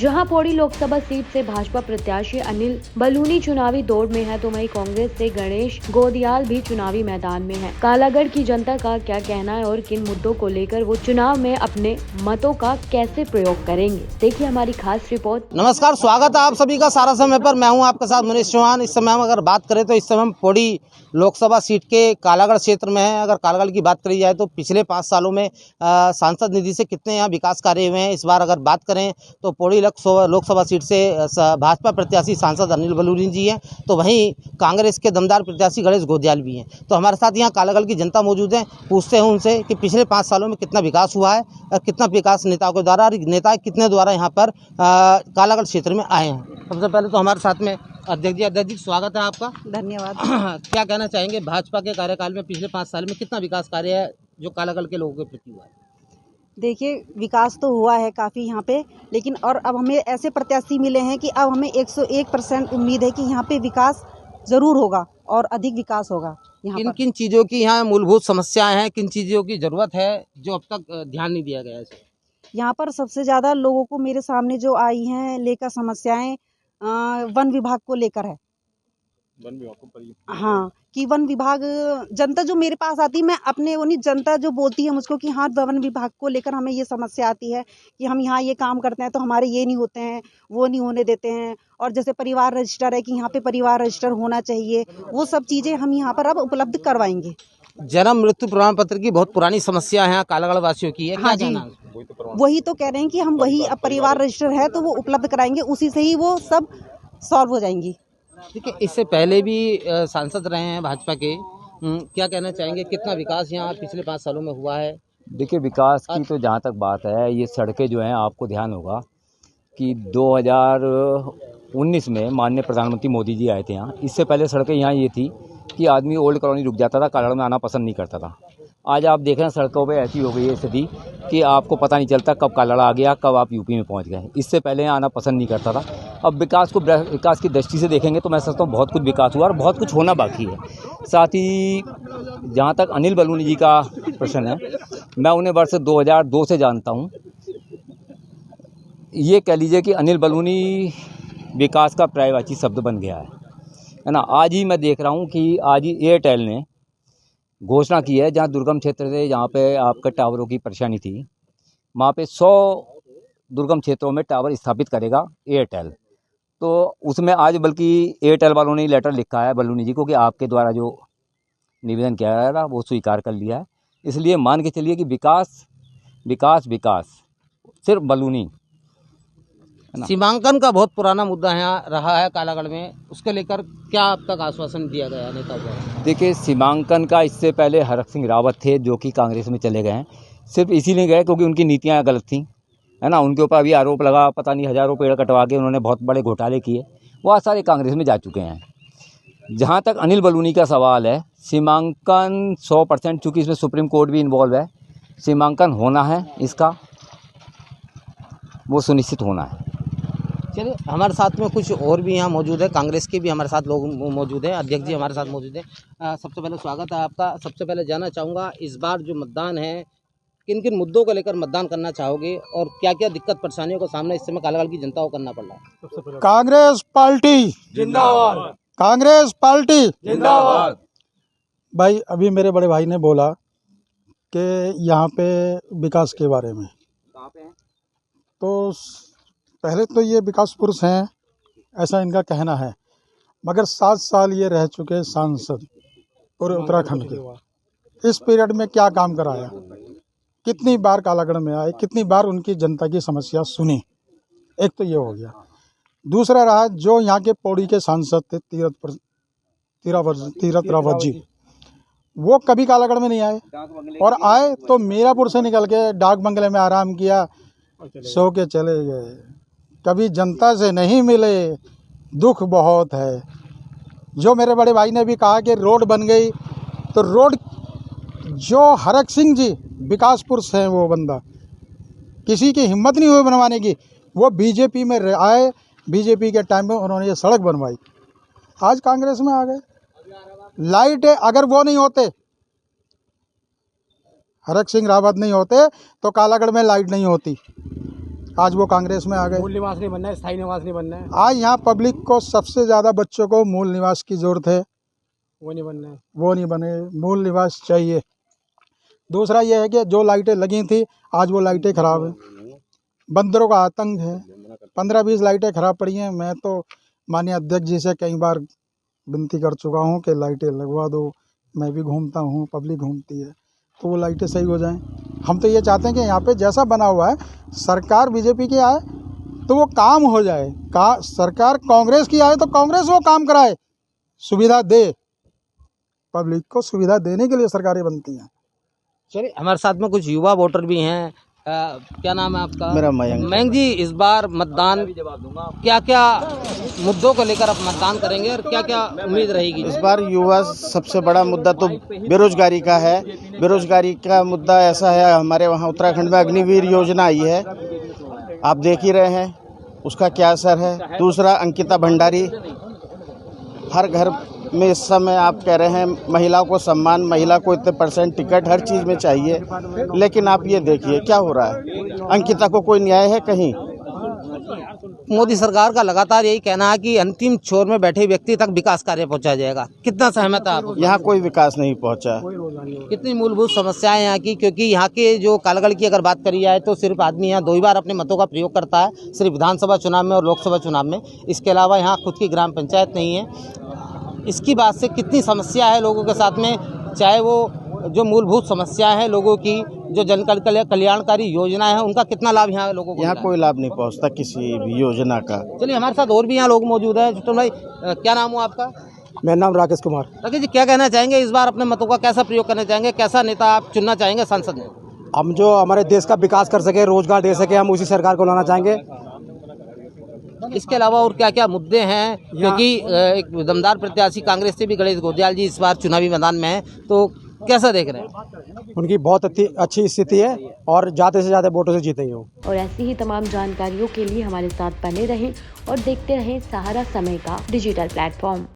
जहां पौड़ी लोकसभा सीट से भाजपा प्रत्याशी अनिल बलूनी चुनावी दौड़ में है, तो वहीं कांग्रेस से गणेश गोदियाल भी चुनावी मैदान में है। कालागढ़ की जनता का क्या कहना है और किन मुद्दों को लेकर वो चुनाव में अपने मतों का कैसे प्रयोग करेंगे, देखिए हमारी खास रिपोर्ट। नमस्कार, स्वागत है आप सभी का सारा समय पर। मैं हूं आपके साथ मनीष चौहान। इस समय हम अगर बात करें तो इस समय हम पौड़ी लोकसभा सीट के कालागढ़ क्षेत्र में हैं। अगर कालागढ़ की बात करी जाए तो पिछले 5 सालों में सांसद निधि से कितने यहाँ विकास कार्य हुए हैं। इस बार अगर बात करें तो पौड़ी लोकसभा सीट से भाजपा प्रत्याशी सांसद अनिल बलूनी जी हैं, तो वहीं कांग्रेस के दमदार प्रत्याशी गणेश गोदियाल भी हैं। तो हमारे साथ यहाँ कालागढ़ की जनता मौजूद है। पूछते हैं उनसे कि पिछले 5 सालों में कितना विकास हुआ है, कितना विकास नेताओं के द्वारा, नेता कितने द्वारा यहाँ पर कालागढ़ क्षेत्र में आए हैं। सबसे पहले तो हमारे साथ में अध्यक्ष जी स्वागत है आपका। धन्यवाद। क्या कहना चाहेंगे, भाजपा के कार्यकाल में पिछले 5 साल में कितना विकास कार्य है जो कालागढ़ के लोगों के प्रति हुआ है? देखिए, विकास तो हुआ है काफ़ी यहाँ पे, लेकिन और अब हमें ऐसे प्रत्याशी मिले हैं कि अब हमें 101% उम्मीद है कि यहाँ पे विकास ज़रूर होगा और अधिक विकास होगा। किन किन चीज़ों की यहाँ मूलभूत समस्याएं हैं, किन चीज़ों की ज़रूरत है जो अब तक ध्यान नहीं दिया गया है? यहाँ पर सबसे ज़्यादा लोगों को मेरे सामने जो आई हैं लेकर समस्याएं वन विभाग को लेकर है। वन विभाग को हाँ, कि वन विभाग, जनता जो मेरे पास आती है, मैं अपने उन्हीं जनता जो बोलती है मुझको कि हाँ, वन विभाग को लेकर हमें ये समस्या आती है कि हम यहाँ ये काम करते हैं तो हमारे ये नहीं होते हैं, वो नहीं होने देते हैं। और जैसे परिवार रजिस्टर है कि यहाँ पे परिवार रजिस्टर होना चाहिए, वो सब चीज़ें हम यहाँ पर अब उपलब्ध करवाएंगे। जन्म मृत्यु प्रमाण पत्र की बहुत पुरानी समस्या है कालागढ़ वासियों की है। हाँ जी, वही तो कह रहे हैं कि हम वही, अब परिवार रजिस्टर है तो वो उपलब्ध कराएंगे, उसी से ही वो सब सॉल्व हो जाएंगी। ठीक है, इससे पहले भी सांसद रहे हैं भाजपा के, क्या कहना चाहेंगे, कितना विकास यहाँ पिछले 5 सालों में हुआ है? देखिए, विकास की तो जहाँ तक बात है, ये सड़कें जो हैं, आपको ध्यान होगा कि 2019 में माननीय प्रधानमंत्री मोदी जी आए थे यहाँ। इससे पहले सड़कें यहाँ ये थी कि आदमी ओल्ड कॉलोनी रुक जाता था, कालागढ़ में आना पसंद नहीं करता था। आज आप देख रहे हैं सड़कों पे ऐसी हो गई है स्थिति कि आपको पता नहीं चलता कब कालागढ़ आ गया, कब आप यूपी में पहुंच गए। इससे पहले आना पसंद नहीं करता था। अब विकास की दृष्टि से देखेंगे तो मैं समझता हूँ बहुत कुछ विकास हुआ और बहुत कुछ होना बाकी है। साथ ही जहाँ तक अनिल बलूनी जी का प्रश्न है, मैं उन्हें वर्ष 2002 से जानता हूँ। ये कह लीजिए कि अनिल बलूनी विकास का पर्यायवाची शब्द बन गया है ना। आज ही मैं देख रहा हूँ कि आज ही एयरटेल ने घोषणा की है, जहाँ दुर्गम क्षेत्र से जहाँ पे आपका टावरों की परेशानी थी, वहाँ पे 100 दुर्गम क्षेत्रों में टावर स्थापित करेगा एयरटेल। तो उसमें आज बल्कि एयरटेल वालों ने लेटर लिखा है बलूनी जी को कि आपके द्वारा जो निवेदन किया गया था वो स्वीकार कर लिया है। इसलिए मान के चलिए कि विकास विकास विकास सिर्फ बलूनी। सीमांकन का बहुत पुराना मुद्दा यहाँ रहा है कालागढ़ में, उसके लेकर क्या अब तक आश्वासन दिया गया नेताओं को? देखिए, सीमांकन का इससे पहले हरक सिंह रावत थे जो कि कांग्रेस में चले गए हैं। सिर्फ इसीलिए गए क्योंकि उनकी नीतियाँ गलत थीं, है ना। उनके ऊपर अभी आरोप लगा, पता नहीं हज़ारों पेड़ कटवा के उन्होंने बहुत बड़े घोटाले किए। वो आज सारे कांग्रेस में जा चुके हैं। जहाँ तक अनिल बलूनी का सवाल है, सीमांकन 100%, चूँकि इसमें सुप्रीम कोर्ट भी इन्वॉल्व है, सीमांकन होना है, इसका वो सुनिश्चित होना है। चलिए, हमारे साथ में कुछ और भी यहाँ मौजूद है, कांग्रेस के भी हमारे साथ लोग मौजूद हैं। अध्यक्ष जी हमारे साथ मौजूद हैं। सबसे पहले स्वागत है आपका। सबसे पहले जानना चाहूँगा, इस बार जो मतदान है, किन किन मुद्दों को लेकर मतदान करना चाहोगे और क्या क्या दिक्कत परेशानियों का सामना इस समय कालागढ़ की जनता को करना पड़ रहा है? कांग्रेस पार्टी जिंदाबाद, कांग्रेस पार्टी जिंदाबाद। भाई, अभी मेरे बड़े भाई ने बोला कि यहाँ पे विकास के बारे में, कहाँ पे है? तो पहले तो ये विकास पुरुष हैं ऐसा इनका कहना है, मगर 7 साल ये रह चुके सांसद पूरे उत्तराखंड के। इस पीरियड में क्या काम कराया, कितनी बार कालागढ़ में आए, कितनी बार उनकी जनता की समस्या सुनी। एक तो ये हो गया। दूसरा रहा, जो यहाँ के पौड़ी के सांसद थे तीरथ रावत जी, वो कभी कालागढ़ में नहीं आए, और आए तो मीरापुर से निकल के डाक बंगले में आराम किया, सो के चले गए। कभी जनता से नहीं मिले, दुख बहुत है। जो मेरे बड़े भाई ने भी कहा कि रोड बन गई, तो रोड जो हरक सिंह जी विकास पुरुष हैं, वो बंदा किसी की हिम्मत नहीं हुई बनवाने की। वो बीजेपी में आए, बीजेपी के टाइम में उन्होंने ये सड़क बनवाई, आज कांग्रेस में आ गए। लाइट है, अगर वो नहीं होते, हरक सिंह रावत नहीं होते, तो कालागढ़ में लाइट नहीं होती। आज वो कांग्रेस में आ गए। मूल निवास नहीं बनना है, स्थायी निवास नहीं बनना है, आज यहाँ पब्लिक को सबसे ज़्यादा बच्चों को मूल निवास की ज़रूरत है, वो नहीं बनना है। वो नहीं बने, मूल निवास चाहिए। दूसरा ये है कि जो लाइटें लगी थी आज वो लाइटें ख़राब हैं, बंदरों का आतंक है, 15-20 लाइटें ख़राब पड़ी हैं। मैं तो माननीय अध्यक्ष जी से कई बार विनती कर चुका हूँ कि लाइटें लगवा दो। मैं भी घूमता हूँ, पब्लिक घूमती है, तो वो लाइटें सही हो जाएं। हम तो ये चाहते हैं कि यहाँ पे जैसा बना हुआ है, सरकार बीजेपी की आए तो वो काम हो जाए, सरकार कांग्रेस की आए तो कांग्रेस वो काम कराए, सुविधा दे। पब्लिक को सुविधा देने के लिए सरकारें बनती हैं। चलिए, हमारे साथ में कुछ युवा वोटर भी हैं। क्या नाम है आपका? मेरा मयंक। मयंक जी, इस बार मतदान क्या क्या मुद्दों को लेकर आप मतदान करेंगे और क्या क्या उम्मीद रहेगी? इस बार युवा सबसे बड़ा मुद्दा तो बेरोजगारी का है। बेरोजगारी का मुद्दा ऐसा है, हमारे वहाँ उत्तराखंड में अग्निवीर योजना आई है, आप देख ही रहे हैं उसका क्या असर है। दूसरा, अंकिता भंडारी, हर घर में इस समय आप कह रहे हैं महिलाओं को सम्मान, महिला को इतने % टिकट हर चीज़ में चाहिए, लेकिन आप ये देखिए क्या हो रहा है, अंकिता को कोई न्याय है कहीं? मोदी सरकार का लगातार यही कहना है कि अंतिम छोर में बैठे व्यक्ति तक विकास कार्य पहुंचाया जाएगा। कितना सहमत है आप? यहाँ कोई विकास नहीं पहुँचा। कितनी मूलभूत समस्याएं यहाँ की, क्योंकि यहाँ के जो कालागढ़ की अगर बात करी जाए तो सिर्फ आदमी यहाँ 2 ही बार अपने मतों का प्रयोग करता है, सिर्फ विधानसभा चुनाव में और लोकसभा चुनाव में। इसके अलावा यहाँ खुद की ग्राम पंचायत नहीं है। इसकी बात से कितनी समस्या है लोगों के साथ में, चाहे वो जो मूलभूत समस्या है लोगों की, जो जन कल्याणकारी योजना है, उनका कितना लाभ यहाँ लोगों को? यहाँ कोई लाभ नहीं पहुँचता किसी भी योजना का। चलिए, हमारे साथ और भी यहाँ लोग मौजूद हैं। छोटन भाई, क्या नाम हुआ आपका? मेरा नाम राकेश कुमार। राकेश जी, क्या कहना चाहेंगे इस बार अपने मतों का कैसा प्रयोग करना चाहेंगे, कैसा नेता आप चुनना चाहेंगे संसद में? हम जो हमारे देश का विकास कर सके, रोजगार दे सके, हम उसी सरकार को लाना चाहेंगे। इसके अलावा और क्या क्या मुद्दे हैं, क्योंकि एक दमदार प्रत्याशी कांग्रेस से भी गणेश गोदियाल जी इस बार चुनावी मैदान में हैं, तो कैसा देख रहे हैं? उनकी बहुत अच्छी स्थिति है और ज़्यादा से ज़्यादा वोटों से जीतेंगे वो। और ऐसी ही तमाम जानकारियों के लिए हमारे साथ बने रहें और देखते रहें सहारा समय का डिजिटल प्लेटफॉर्म।